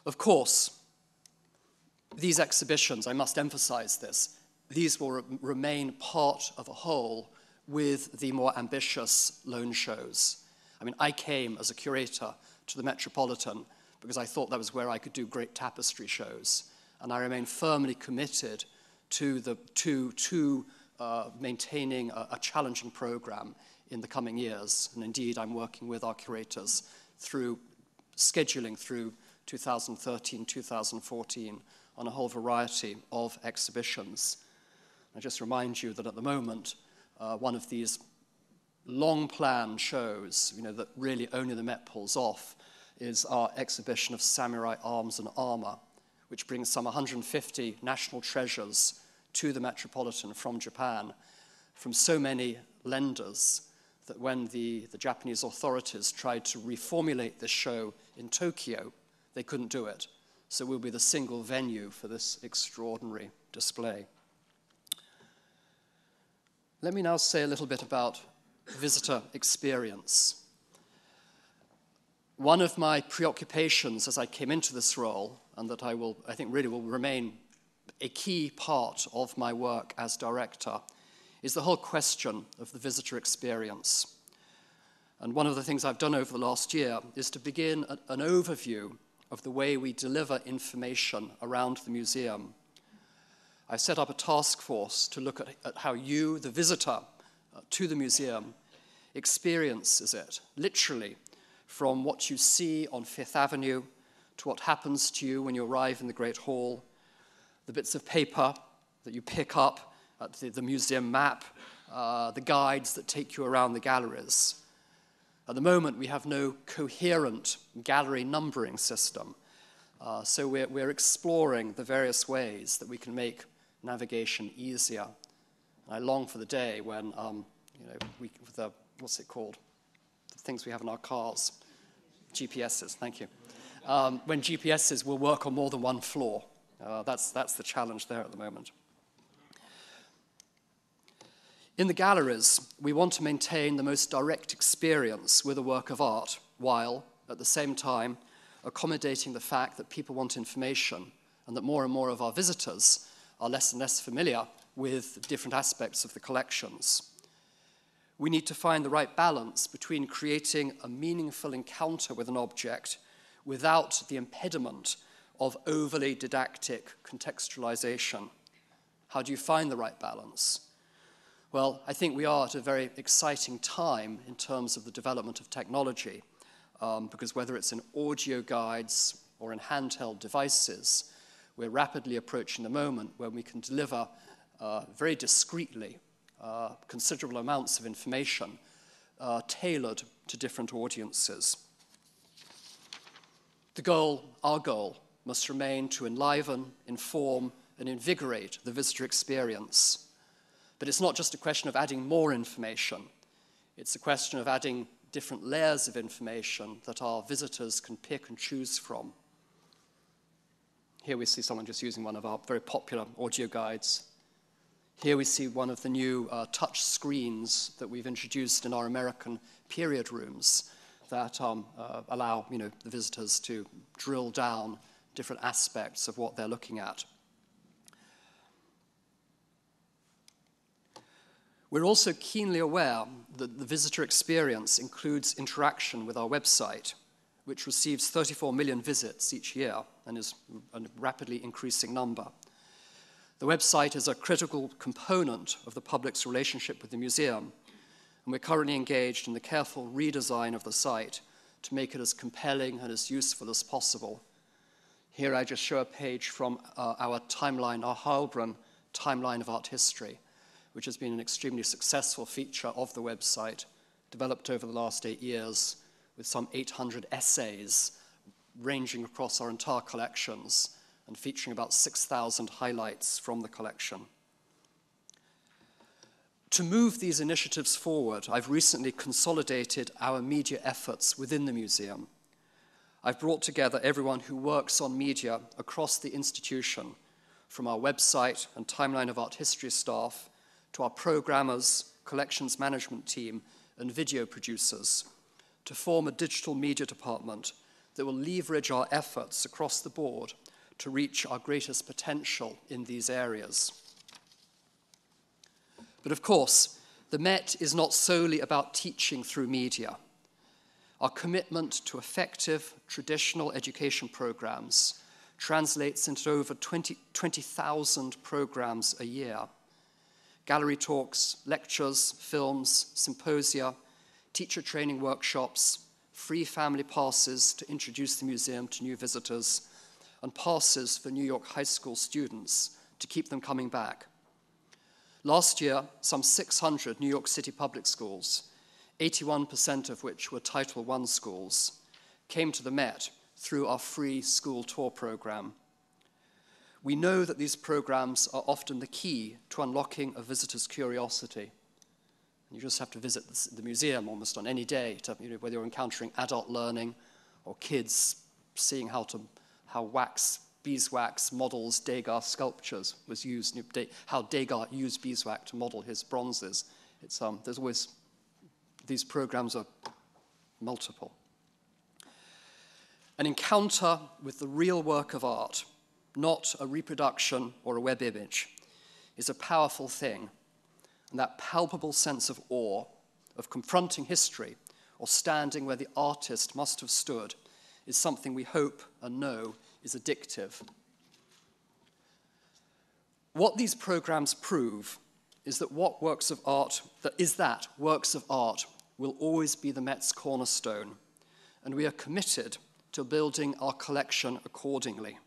Of course, these exhibitions, I must emphasize this, these will remain part of a whole with the more ambitious loan shows. I mean, I came as a curator to the Metropolitan because I thought that was where I could do great tapestry shows. And I remain firmly committed to maintaining a challenging program in the coming years. And indeed, I'm working with our curators through scheduling through 2013, 2014 on a whole variety of exhibitions. I just remind you that at the moment, one of these long-planned shows, that really only the Met pulls off, is our exhibition of samurai arms and armor, which brings some 150 national treasures to the Metropolitan from Japan, from so many lenders that when the Japanese authorities tried to reformulate this show in Tokyo, they couldn't do it. So we'll be the single venue for this extraordinary display. Let me now say a little bit about visitor experience. One of my preoccupations as I came into this role, and that I think really will remain a key part of my work as director, is the whole question of the visitor experience. And one of the things I've done over the last year is to begin an overview of the way we deliver information around the museum. I set up a task force to look at how you, the visitor to the museum, experiences it, literally, from what you see on Fifth Avenue to what happens to you when you arrive in the Great Hall, the bits of paper that you pick up at the museum map, the guides that take you around the galleries. At the moment, we have no coherent gallery numbering system, so we're exploring the various ways that we can make navigation easier. And I long for the day when, what's it called? The things we have in our cars. GPSs, thank you. When GPSs will work on more than one floor. That's the challenge there at the moment. In the galleries, we want to maintain the most direct experience with a work of art, while, at the same time, accommodating the fact that people want information and that more and more of our visitors are less and less familiar with different aspects of the collections. We need to find the right balance between creating a meaningful encounter with an object without the impediment of overly didactic contextualization. How do you find the right balance? Well, I think we are at a very exciting time in terms of the development of technology, because whether it's in audio guides or in handheld devices, we're rapidly approaching the moment when we can deliver very discreetly considerable amounts of information tailored to different audiences. Our goal, must remain to enliven, inform, and invigorate the visitor experience. But it's not just a question of adding more information. It's a question of adding different layers of information that our visitors can pick and choose from. Here we see someone just using one of our very popular audio guides. Here we see one of the new touch screens that we've introduced in our American period rooms that allow the visitors to drill down different aspects of what they're looking at. We're also keenly aware that the visitor experience includes interaction with our website, which receives 34 million visits each year and is a rapidly increasing number. The website is a critical component of the public's relationship with the museum, and we're currently engaged in the careful redesign of the site to make it as compelling and as useful as possible. Here I just show a page from our timeline, our Heilbronn timeline of art history, which has been an extremely successful feature of the website, developed over the last 8 years with some 800 essays ranging across our entire collections and featuring about 6,000 highlights from the collection. To move these initiatives forward, I've recently consolidated our media efforts within the museum. I've brought together everyone who works on media across the institution, from our website and timeline of art history staff to our programmers, collections management team, and video producers, to form a digital media department that will leverage our efforts across the board to reach our greatest potential in these areas. But of course, the Met is not solely about teaching through media. Our commitment to effective traditional education programs translates into over 20,000 programs a year. Gallery talks, lectures, films, symposia, teacher training workshops, free family passes to introduce the museum to new visitors, and passes for New York high school students to keep them coming back. Last year, some 600 New York City public schools, 81% of which were Title I schools, came to the Met through our free school tour program. We know that these programs are often the key to unlocking a visitor's curiosity. You just have to visit the museum almost on any day, whether you're encountering adult learning or kids seeing how beeswax models Degas sculptures was used, how Degas used beeswax to model his bronzes. There's always, these programs are multiple. An encounter with the real work of art, not a reproduction or a web image, is a powerful thing. And that palpable sense of awe, of confronting history, or standing where the artist must have stood, is something we hope and know is addictive. What these programs prove is that works of art will always be the Met's cornerstone, and we are committed to building our collection accordingly.